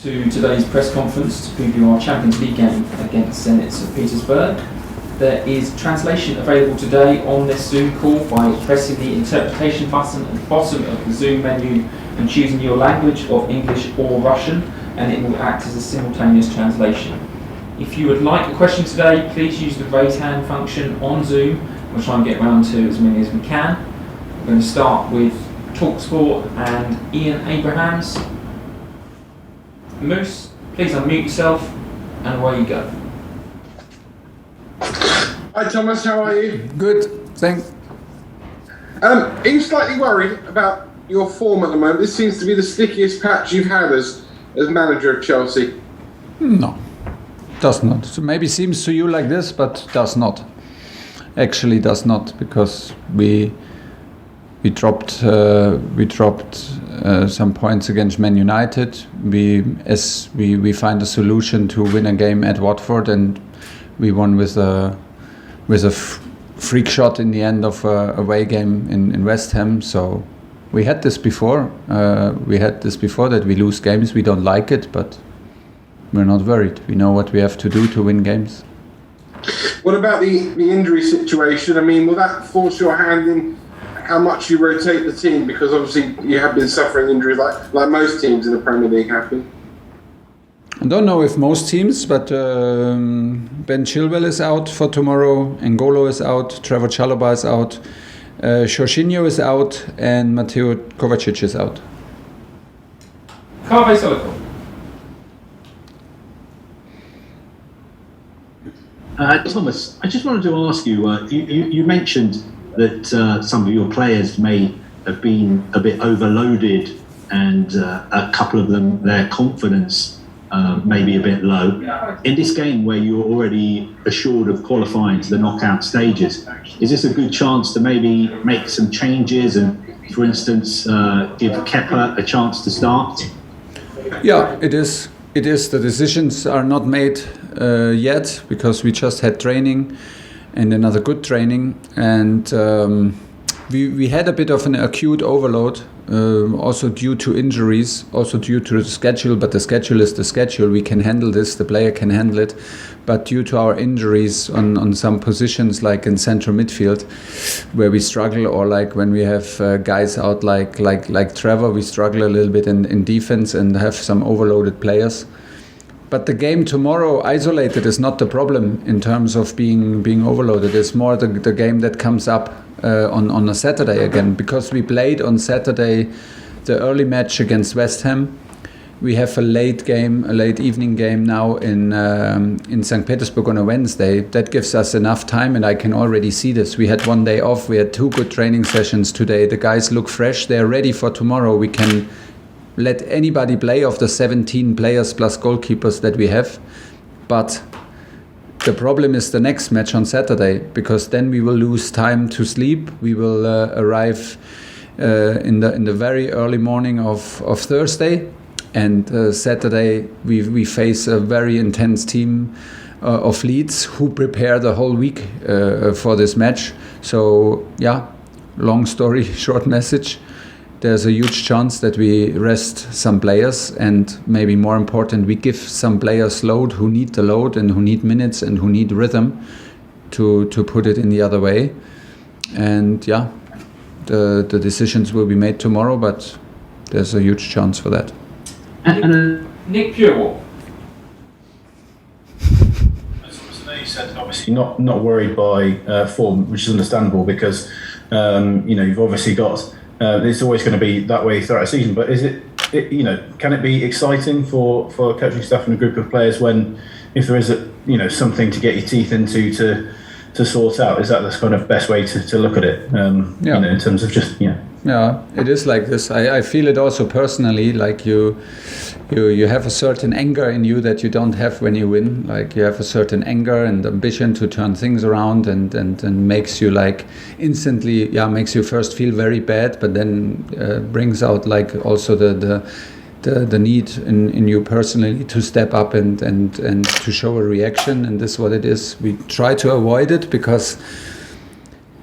To today's press conference to preview our Champions League game against Zenit St Petersburg. There is translation available today on this Zoom call by pressing the interpretation button at the bottom of the Zoom menu and choosing your language of English or Russian, and it will act as a simultaneous translation. If you would like a question today, please use the raise hand function on Zoom. We'll try and get around to as many as we can. We're going to start with TalkSport and Ian Abrahams. Moose, please unmute yourself and away you go. Hi Thomas, how are you? Good, thanks. Are you slightly worried about your form at the moment? This seems to be the stickiest patch you've had as manager of Chelsea. No, does not. So maybe seems to you like this, but does not. Actually does not, because we dropped some points against Man United. We find a solution to win a game at Watford, and we won with a freak shot in the end of a away game in West Ham. So we had this before. That we lose games. We don't like it, but we're not worried. We know what we have to do to win games. What about the injury situation? I mean, will that force your hand in how much you rotate the team? Because obviously you have been suffering injuries like most teams in the Premier League have been. I don't know if most teams, but Ben Chilwell is out for tomorrow, N'Golo is out, Trevor Chalobah is out, Jorginho is out, and Mateo Kovacic is out. Carve Solico. Thomas, I just wanted to ask you, you mentioned that some of your players may have been a bit overloaded, and a couple of them, their confidence may be a bit low. In this game where you're already assured of qualifying to the knockout stages, is this a good chance to maybe make some changes and, for instance, give Kepa a chance to start? Yeah, it is. It is. The decisions are not made yet, because we just had training and another good training, and we had a bit of an acute overload, also due to injuries, also due to the schedule, but the schedule is the schedule. We can handle this, the player can handle it, but due to our injuries on some positions, like in central midfield, where we struggle, or like when we have guys out like Trevor, we struggle a little bit in defense and have some overloaded players. But the game tomorrow, isolated, is not the problem in terms of being overloaded. It's more the game that comes up on a Saturday again, because we played on Saturday the early match against West Ham. We have a late evening game now in St Petersburg on a Wednesday. That gives us enough time, and I can already see this. We had one day off. We had 2 good training sessions today. The guys look fresh. They're ready for tomorrow. We can let anybody play of the 17 players plus goalkeepers that we have. But the problem is the next match on Saturday, because then we will lose time to sleep. We will arrive in the very early morning of Thursday, and Saturday we face a very intense team of Leeds who prepare the whole week for this match. So yeah, long story, short message. There's a huge chance that we rest some players, and maybe more important, we give some players load who need the load and who need minutes and who need rhythm, to put it in the other way. And yeah, the decisions will be made tomorrow, but there's a huge chance for that. Nick Purewall. You said obviously not worried by form, which is understandable, because you've obviously got. It's always going to be that way throughout a season, but is it can it be exciting for coaching staff and a group of players when, if there is something to get your teeth into to sort out? Is that the kind of best way to look at it? In terms of just Yeah, it is like this. I feel it also personally, like you have a certain anger in you that you don't have when you win. Like you have a certain anger and ambition to turn things around, and makes you like instantly, makes you first feel very bad, but then brings out like also the need in you personally to step up and to show a reaction. And this is what it is. We try to avoid it because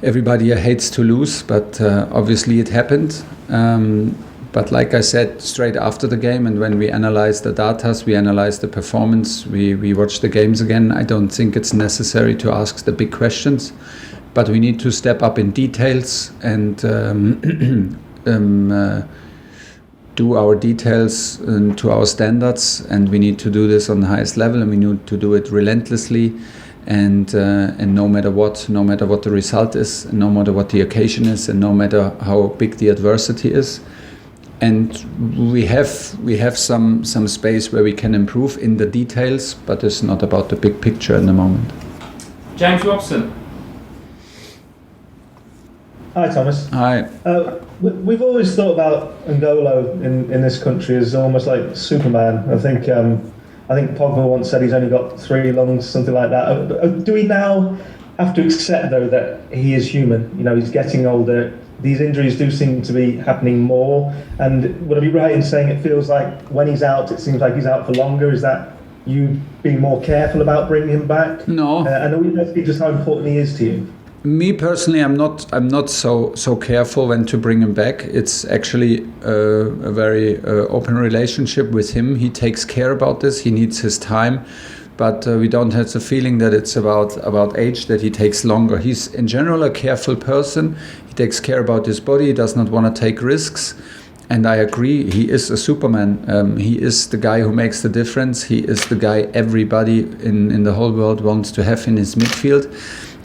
everybody hates to lose, but obviously it happened. But like I said, straight after the game, and when we analyze the data, we analyze the performance, we watch the games again, I don't think it's necessary to ask the big questions. But we need to step up in details and do our details to our standards, and we need to do this on the highest level, and we need to do it relentlessly, and no matter what the result is, no matter what the occasion is, and no matter how big the adversity is. And we have some space where we can improve in the details, but it's not about the big picture in the moment. James Robson. Hi, Thomas. Hi. We've always thought about N'Golo in this country as almost like Superman. I think Pogba once said he's only got 3 lungs, something like that. Do we now have to accept, though, that he is human? You know, he's getting older. These injuries do seem to be happening more. And would I be right in saying it feels like when he's out, it seems like he's out for longer? Is that you being more careful about bringing him back? No. And are we know just how important he is to you? Me personally, I'm not so careful when to bring him back. It's actually a very open relationship with him. He takes care about this. He needs his time, but we don't have the feeling that it's about age, that he takes longer. He's in general a careful person. He takes care about his body. He does not want to take risks. And I agree, he is a Superman. He is the guy who makes the difference. He is the guy everybody in the whole world wants to have in his midfield.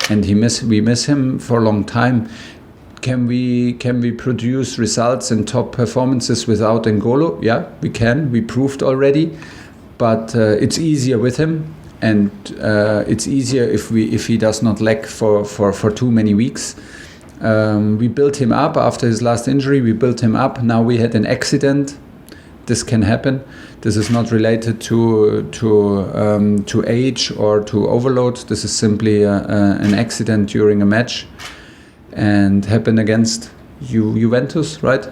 And we miss him for a long time. Can we produce results and top performances without N'Golo? Yeah, we can. We proved already, but it's easier with him, and it's easier if he does not lag for too many weeks. We built him up after his last injury. We built him up. Now we had an accident. This can happen. This is not related to age or to overload. This is simply an accident during a match, and happened against Juventus, right?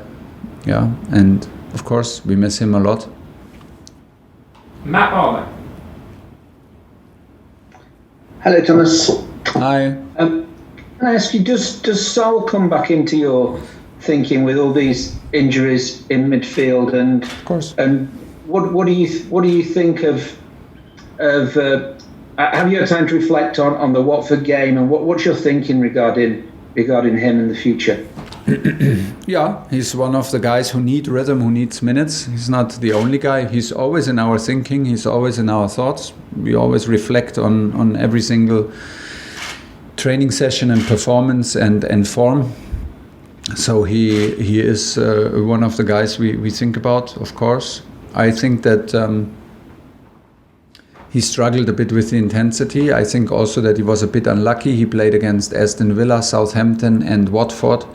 Yeah, and of course we miss him a lot. Matt Barlow. Hello, Thomas. Hi. Can I ask you, does Saul come back into your thinking with all these injuries in midfield, and Of course. And what do you think of have you had time to reflect on the Watford game, and what's your thinking regarding him in the future? Yeah, he's one of the guys who need rhythm, who needs minutes. He's not the only guy. He's always in our thinking. He's always in our thoughts. We always reflect on every single training session and performance and form. So he is one of the guys we think about, of course. I think that he struggled a bit with the intensity. I think also that he was a bit unlucky. He played against Aston Villa, Southampton and Watford.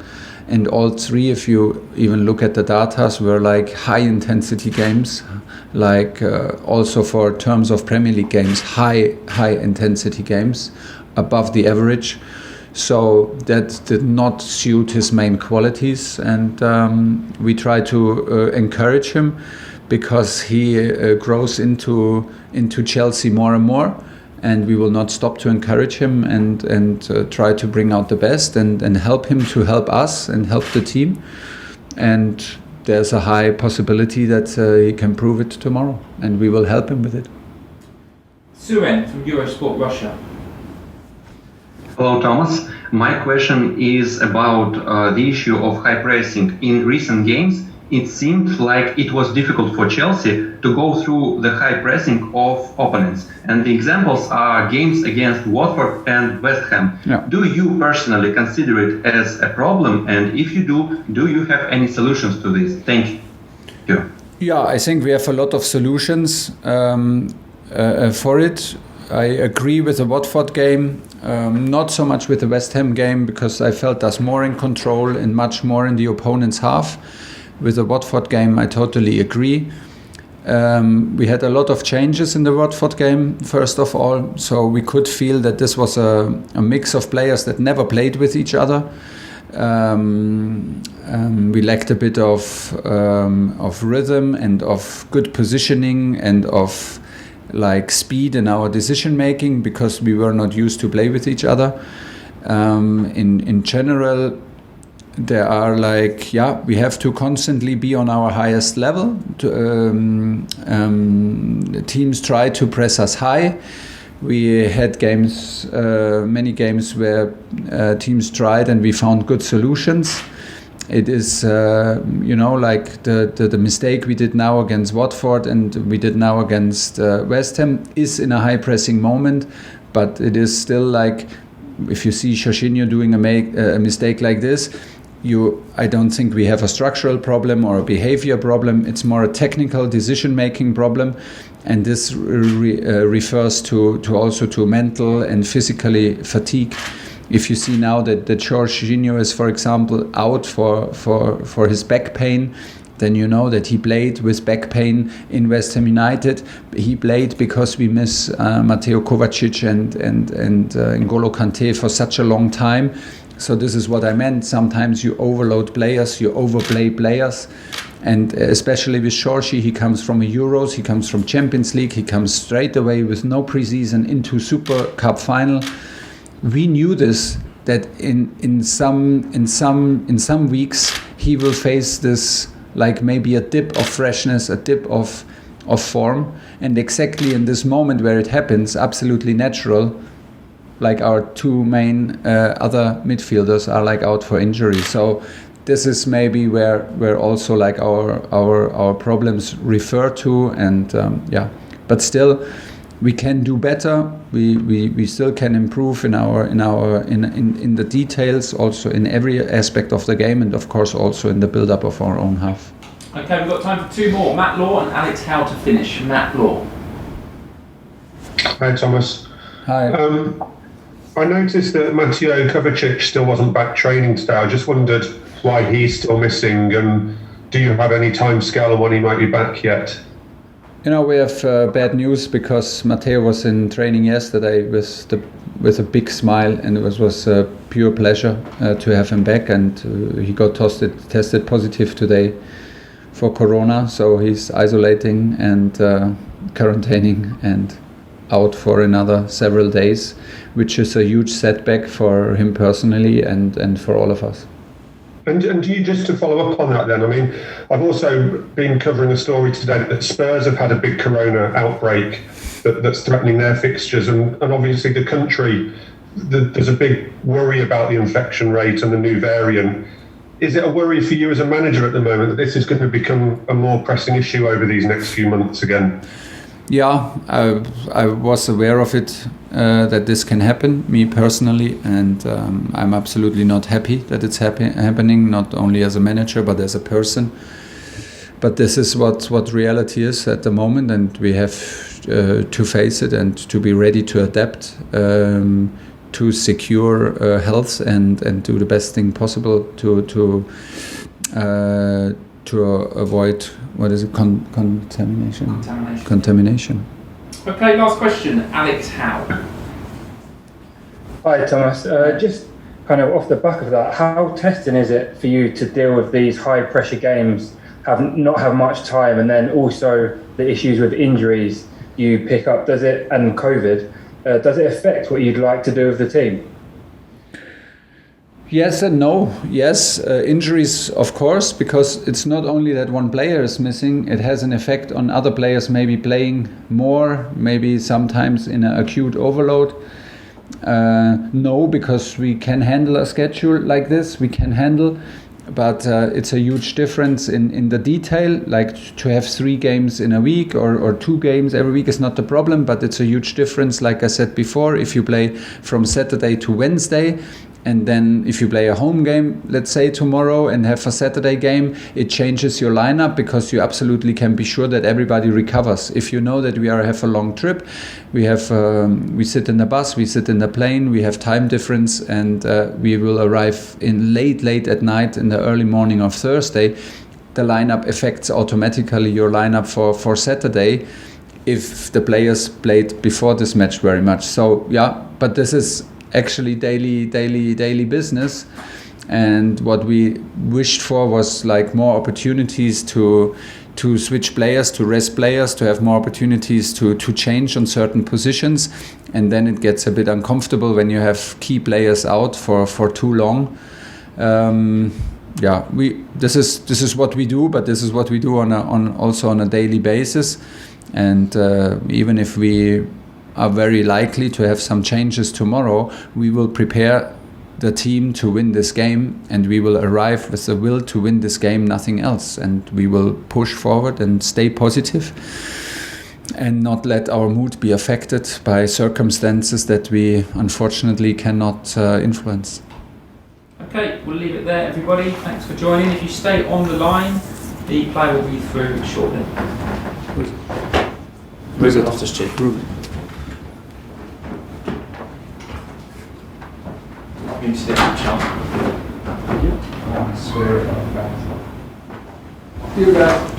And all 3, if you even look at the data, were like high intensity games, like also for terms of Premier League games, high intensity games, above the average. So that did not suit his main qualities, and we try to encourage him, because he grows into Chelsea more and more, and we will not stop to encourage him and try to bring out the best and help him to help us and help the team. And there's a high possibility that he can prove it tomorrow, and we will help him with it. Suren from Eurosport Russia. Hello, Thomas. My question is about the issue of high pressing. In recent games, it seemed like it was difficult for Chelsea to go through the high pressing of opponents. And the examples are games against Watford and West Ham. Yeah. Do you personally consider it as a problem? And if you do you have any solutions to this? Thank you. Yeah, I think we have a lot of solutions for it. I agree with the Watford game, not so much with the West Ham game, because I felt us more in control and much more in the opponent's half. With the Watford game, I totally agree. We had a lot of changes in the Watford game, first of all, so we could feel that this was a mix of players that never played with each other. We lacked a bit of rhythm and of good positioning and of speed in our decision making, because we were not used to play with each other. In general, there are we have to constantly be on our highest level. Teams try to press us high. We had games, many games where teams tried and we found good solutions. It is, like the mistake we did now against Watford and we did now against West Ham is in a high pressing moment, but it is still like, if you see Jorginho doing a mistake like this, I don't think we have a structural problem or a behavior problem. It's more a technical decision-making problem, and this refers to also to mental and physically fatigue. If you see now that Jorginho is, for example, out for his back pain, then you know that he played with back pain in West Ham United. He played because we miss Mateo Kovacic and N'Golo Kante for such a long time. So this is what I meant. Sometimes you overload players, you overplay players. And especially with Jorginho, he comes from a Euros, he comes from Champions League, he comes straight away with no preseason into Super Cup final. We knew this, that in some weeks he will face this, like maybe a dip of freshness, a dip of form, and exactly in this moment where it happens, absolutely natural, like our two main other midfielders are like out for injury. So this is maybe where also like our problems refer to, and but still we can do better. We still can improve in the details, also in every aspect of the game, and of course also in the build-up of our own half. Okay, we've got time for two more. Matt Law and Alex Howe to finish. Matt Law. Hi, Thomas. Hi. I noticed that Mateo Kovacic still wasn't back training today. I just wondered why he's still missing, and do you have any time scale on when he might be back yet? We have bad news, because Mateo was in training yesterday with a big smile, and it was a pure pleasure to have him back, and he got tested positive today for Corona, so he's isolating and quarantining and out for another several days, which is a huge setback for him personally and for all of us. And you, just to follow up on that then, I mean, I've also been covering a story today that Spurs have had a big corona outbreak that's threatening their fixtures, and obviously the country, there's a big worry about the infection rate and the new variant. Is it a worry for you as a manager at the moment that this is going to become a more pressing issue over these next few months again? Yeah, I was aware of it, that this can happen, me personally, and I'm absolutely not happy that it's happening, not only as a manager but as a person. But this is what reality is at the moment, and we have to face it and to be ready to adapt, to secure health and do the best thing possible to avoid, what is it, contamination. Okay, last question, Alex Howe. Hi Thomas, just kind of off the back of that, how testing is it for you to deal with these high pressure games, not have much time, and then also the issues with injuries you pick up, and COVID, does it affect what you'd like to do with the team? Yes and no. Yes, injuries, of course, because it's not only that one player is missing, it has an effect on other players maybe playing more, maybe sometimes in an acute overload. No, because we can handle a schedule like this, but it's a huge difference in the detail. Like to have 3 games in a week or 2 games every week is not the problem, but it's a huge difference, like I said before, if you play from Saturday to Wednesday. And then if you play a home game, let's say tomorrow, and have a Saturday game, it changes your lineup, because you absolutely can be sure that everybody recovers. If you know that we have a long trip, we sit in the bus, we sit in the plane, we have time difference, and we will arrive in late at night in the early morning of Thursday, the lineup affects automatically your lineup for Saturday if the players played before this match very much. So yeah, but this is actually daily business, and what we wished for was like more opportunities to switch players, to rest players, to have more opportunities to change on certain positions, and then it gets a bit uncomfortable when you have key players out for too long. Yeah, this is what we do, but this is what we do also on a daily basis. And even if we are very likely to have some changes tomorrow, we will prepare the team to win this game, and we will arrive with the will to win this game, nothing else. And we will push forward and stay positive and not let our mood be affected by circumstances that we unfortunately cannot influence. Okay, we'll leave it there, everybody. Thanks for joining. If you stay on the line, the player will be through shortly. Ruben Loftus-Cheek. You stick your chance. I swear it. You guys.